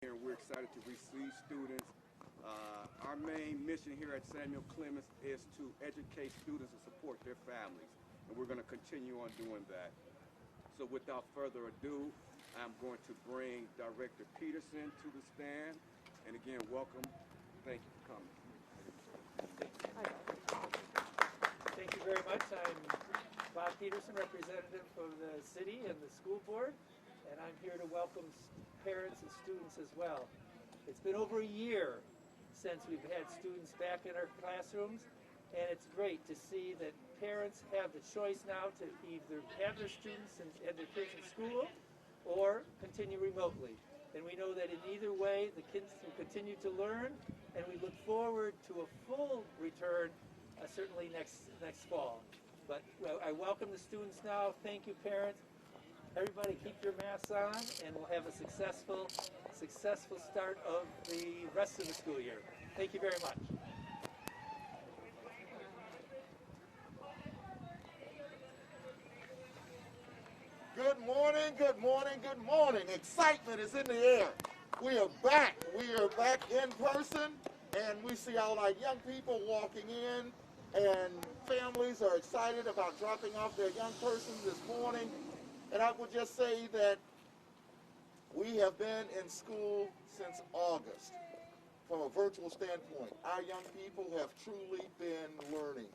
Here, we're excited to receive students. Our main mission here at Samuel Clemens is to educate students and support their families, and we're going to continue on doing that. So without further ado, I'm going to bring Director Peterson to the stand. And again, welcome. Thank you for coming. Thank you very much. I'm Bob Peterson, representative of the city and the school board, and I'm here to welcome parents and students as well. It's been over a year since we've had students back in our classrooms, and it's great to see that parents have the choice now to either have their students and their kids in school or continue remotely. And we know that in either way, the kids will continue to learn, and we look forward to a full return certainly next fall. But I welcome the students now. Thank you, parents. Everybody keep your masks on, and we'll have a successful start of the rest of the school year. Thank you very much. Good morning, good morning, good morning. Excitement is in the air. We are back. We are back in person, and we see all our young people walking in, and families are excited about dropping off their young persons this morning. And I would just say that we have been in school since August. From a virtual standpoint, our young people have truly been learning.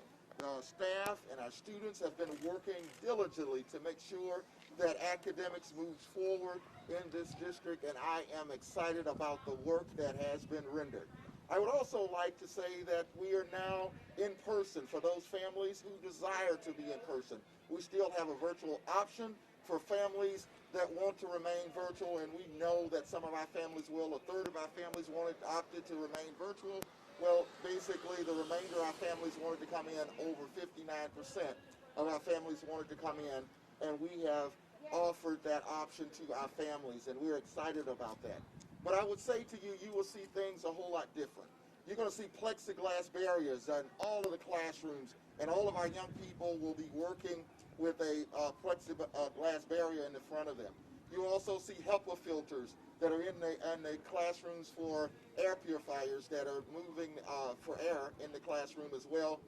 Our staff and our students have been working diligently to make sure that academics moves forward in this district, and I am excited about the work that has been rendered. I would also like to say that we are now in person for those families who desire to be in person. We still have a virtual option for families that want to remain virtual, and we know that some of our families will. A third of our families opted to remain virtual. Well, basically, the remainder of our families wanted to come in. Over 59% of our families wanted to come in, and we have offered that option to our families, and we're excited about that. But I would say to you, you will see things a whole lot different. You're going to see plexiglass barriers in all of the classrooms, and all of our young people will be working with a plexiglass barrier in the front of them. You also see HEPA filters that are in the classrooms for air purifiers that are moving for air in the classroom as well.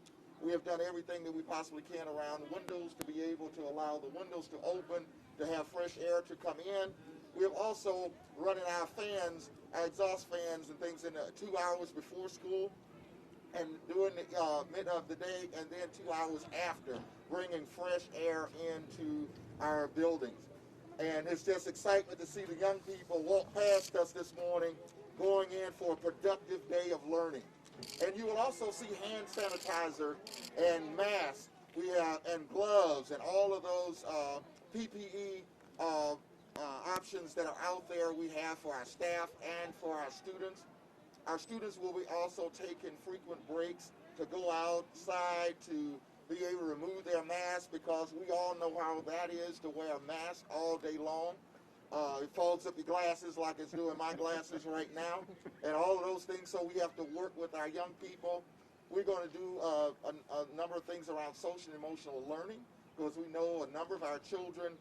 We have done everything that we possibly can around windows to be able to allow the windows to open, to have fresh air to come in. We have also running our fans, our exhaust fans and things in 2 hours before school and during the mid of the day, and then 2 hours after, bringing fresh air into our buildings. And it's just excitement to see the young people walk past us this morning, going in for a productive day of learning. And you will also see hand sanitizer and masks, and gloves, and all of those PPE options that are out there we have for our staff and for our students. Our students will be also taking frequent breaks to go outside to be able to remove their mask, because we all know how that is to wear a mask all day long. It folds up your glasses like it's doing my glasses right now, and all of those things. So we have to work with our young people. We're going to do a number of things around social and emotional learning, because we know a number of our children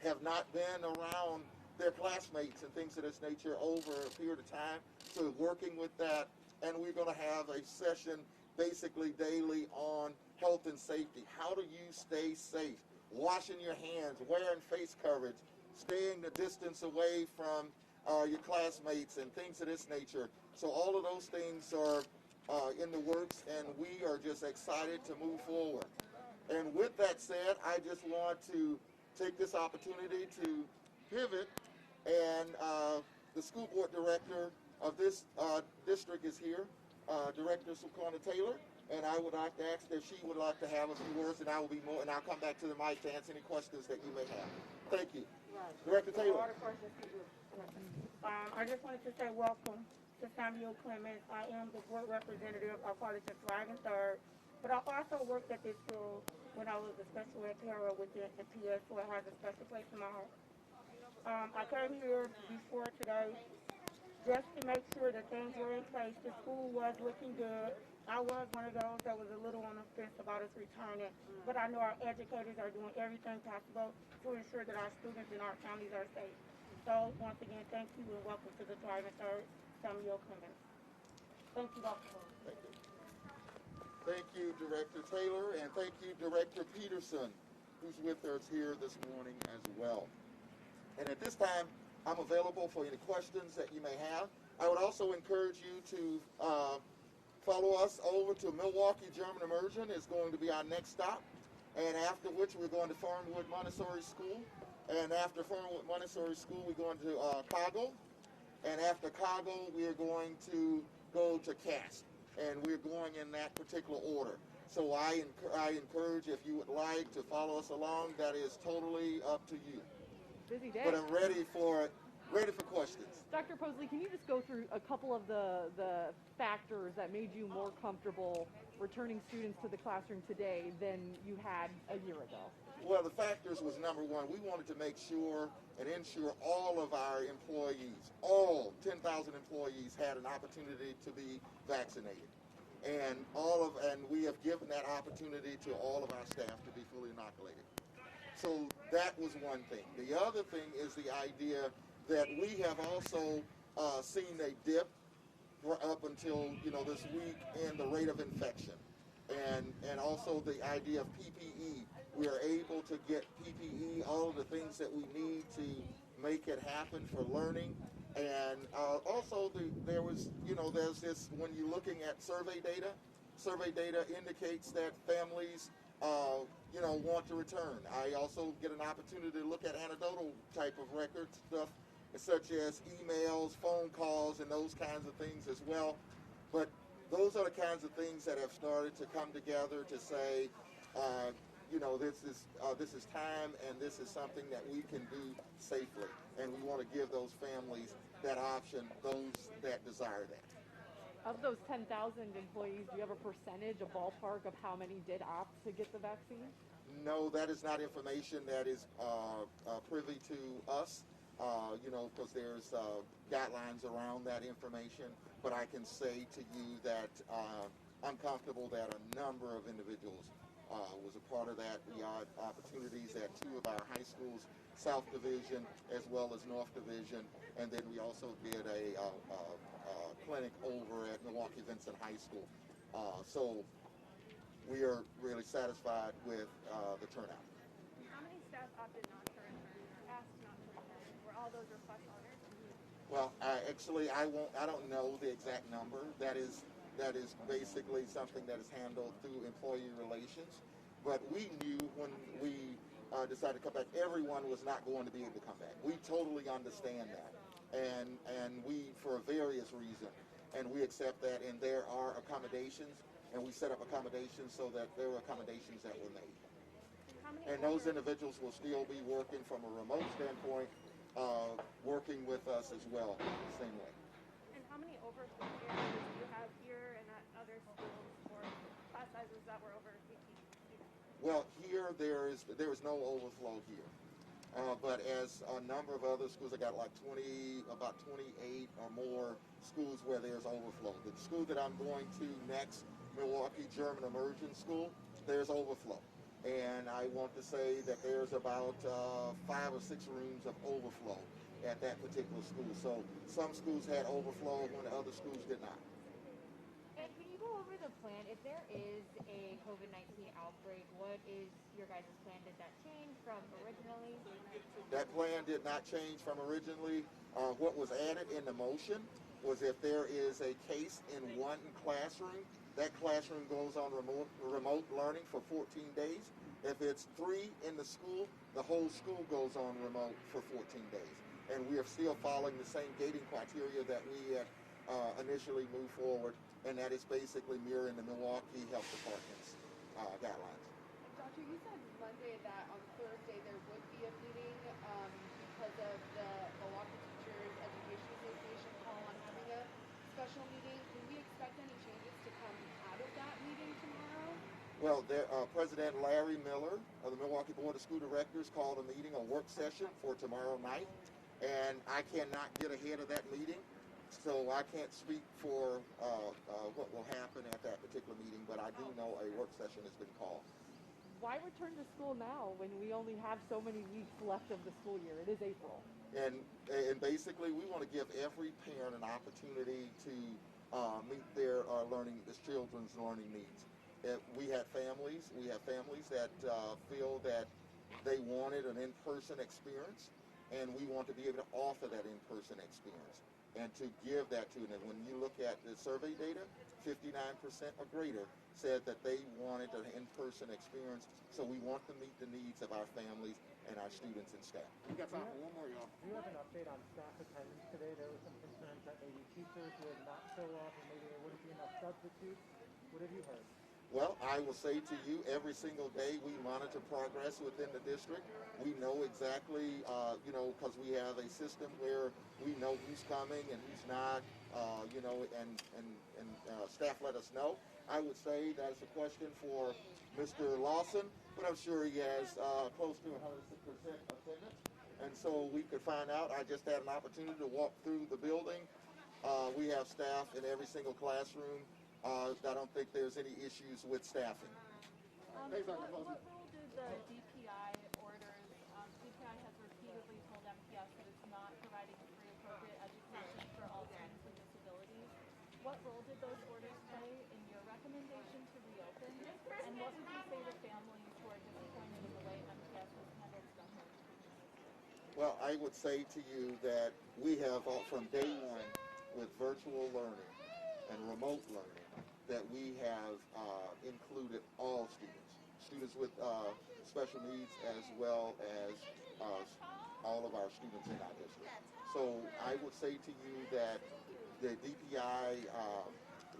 have not been around their classmates and things of this nature over a period of time. So working with that, and we're going to have a session basically daily on health and safety. How do you stay safe? Washing your hands, wearing face coverage, staying the distance away from your classmates and things of this nature. So all of those things are in the works, and we are just excited to move forward. And with that said, I just want to take this opportunity to pivot, and the school board director of this district is here, Director Sukarna Taylor, and I would like to ask if she would like to have a few words, and I'll come back to the mic to answer any questions that you may have. Thank you. Right. Director Taylor. I just wanted to say welcome to Samuel Clemens. I am the board representative of College of Thriving Third, but I also worked at this school when I was a special ed para within the PS, so it has a special place in my heart. I came here before today just to make sure that things were in place. The school was looking good. I was one of those that was a little on the fence about us returning, but I know our educators are doing everything possible to ensure that our students and our families are safe. So once again, thank you and welcome to the Thriving Third, Samuel Clemens. Thank you, Dr. Posley. Thank you. Thank you, Director Taylor, and thank you, Director Peterson, who's with us here this morning as well. And at this time, I'm available for any questions that you may have. I would also encourage you to follow us over to Milwaukee German Immersion. Is going to be our next stop. And after which, we're going to Fernwood Montessori School. And after Fernwood Montessori School, we're going to Coggle. And after Coggle, we're going to go to Cass. And we're going in that particular order. So I encourage, if you would like to follow us along, that is totally up to you. Busy day. But I'm ready for questions. Dr. Posley, can you just go through a couple of the factors that made you more comfortable returning students to the classroom today than you had a year ago? Well, the factors was number one, we wanted to make sure and ensure all of our employees, all 10,000 employees, had an opportunity to be vaccinated. And we have given that opportunity to all of our staff to be fully inoculated. So that was one thing. The other thing is the idea that we have also seen a dip up until this week in the rate of infection, and also the idea of PPE. We are able to get PPE, all of the things that we need to make it happen for learning, and also there's this, when you're looking at survey data indicates that families want to return. I also get an opportunity to look at anecdotal type of records, stuff such as emails, phone calls, and those kinds of things as well. But those are the kinds of things that have started to come together to say, this is time, and this is something that we can do safely, and we want to give those families that option, those that desire that. Of those 10,000 employees, do you have a percentage, a ballpark of how many did opt to get the vaccine? No, that is not information that is privy to us, because there's guidelines around that information. But I can say to you that I'm comfortable that a number of individuals was a part of that. We had opportunities at two of our high schools, South Division as well as North Division, and then we also did a clinic over at Milwaukee Vincent High School. So we are really satisfied with the turnout. How many staff opted not to return, asked not to return? Were all those requests honored? Well, actually, I don't know the exact number. That is basically something that is handled through employee relations. But we knew when we decided to come back, everyone was not going to be able to come back. We totally understand that, and we, for various reasons, and we accept that. And there are accommodations, and we set up accommodations so that there were accommodations that were made. And those individuals will still be working from a remote standpoint, working with us as well, the same way. And how many overflow areas do you have here and at other schools for class sizes that were over 50 students? Well, here there is no overflow here. But as a number of other schools, I got like about 28 or more schools where there's overflow. The school that I'm going to next, Milwaukee German Immersion School, there's overflow. And I want to say that there's about 5 or 6 rooms of overflow at that particular school. So some schools had overflow when other schools did not. And can you go over the plan? If there is a COVID-19 outbreak, what is your guys' plan? Did that change from originally? That plan did not change from originally. What was added in the motion was if there is a case in one classroom, that classroom goes on remote learning for 14 days. If it's 3 in the school, the whole school goes on remote for 14 days. And we are still following the same gating criteria that we had initially moved forward, and that is basically mirroring the Milwaukee Health Department's guidelines. Doctor, you said Monday that on Thursday there would be a meeting because of the Milwaukee Teachers Education Association call on having a special meeting. Can we expect any changes to come out of that meeting tomorrow? Well, President Larry Miller of the Milwaukee Board of School Directors called a meeting, a work session for tomorrow night, and I cannot get ahead of that meeting, so I can't speak for what will happen at that particular meeting, but I do know a work session has been called. why return to school now when we only have so many weeks left of the school year? It is April. And basically, we want to give every parent an opportunity to meet their children's learning needs. We have families that feel that they wanted an in-person experience, and we want to be able to offer that in-person experience and to give that to them. When you look at the survey data, 59% or greater said that they wanted an in-person experience, so we want to meet the needs of our families and our students and staff. We got time for one more, y'all. Do you have an update on staff attendance today? There were some concerns that maybe teachers would not show up and maybe there wouldn't be enough substitutes. What have you heard? Well, I will say to you, every single day we monitor progress within the district. We know exactly, because we have a system where we know who's coming and who's not, and staff let us know. I would say that's a question for Mr. Lawson, but I'm sure he has close to 100% attendance. And so we could find out. I just had an opportunity to walk through the building. We have staff in every single classroom. I don't think there's any issues with staffing. What role did the DPI orders, DPI has repeatedly told MTS that it's not providing free appropriate education for all students with disabilities. What role did those orders play in your recommendation to reopen? And what would you say to families who are disappointed in the way MTS has handled special education? Well, I would say to you that we have, from day one, with virtual learning and remote learning, that we have included all students with special needs, as well as all of our students in our district. So I would say to you that the DPI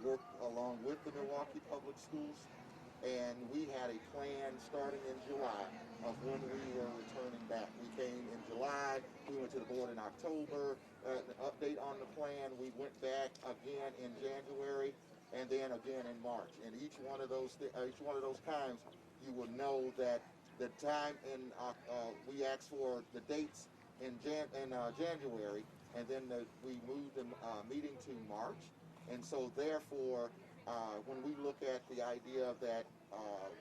worked along with the Milwaukee Public Schools, and we had a plan starting in July of when we were returning back. We came in July, we went to the board in October, an update on the plan. We went back again in January, and then again in March. And each one of those times, you will know that the time we asked for the dates in January, and then we moved the meeting to March. And so therefore, when we look at the idea that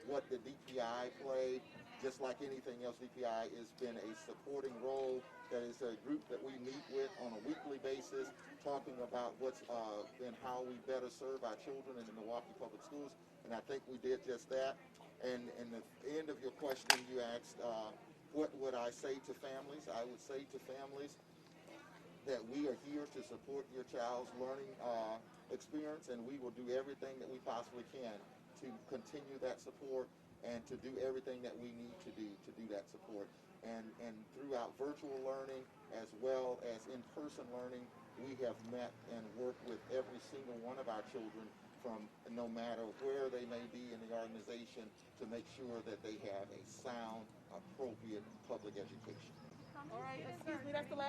what the DPI played, just like anything else, DPI has been a supporting role. That is a group that we meet with on a weekly basis, talking about what's and how we better serve our children in the Milwaukee Public Schools. And I think we did just that. And the end of your question, you asked, what would I say to families? I would say to families that we are here to support your child's learning experience, and we will do everything that we possibly can to continue that support and to do everything that we need to do that support. And throughout virtual learning as well as in-person learning, we have met and worked with every single one of our children, from no matter where they may be in the organization, to make sure that they have a sound, appropriate public education. All right, excuse me, that's the last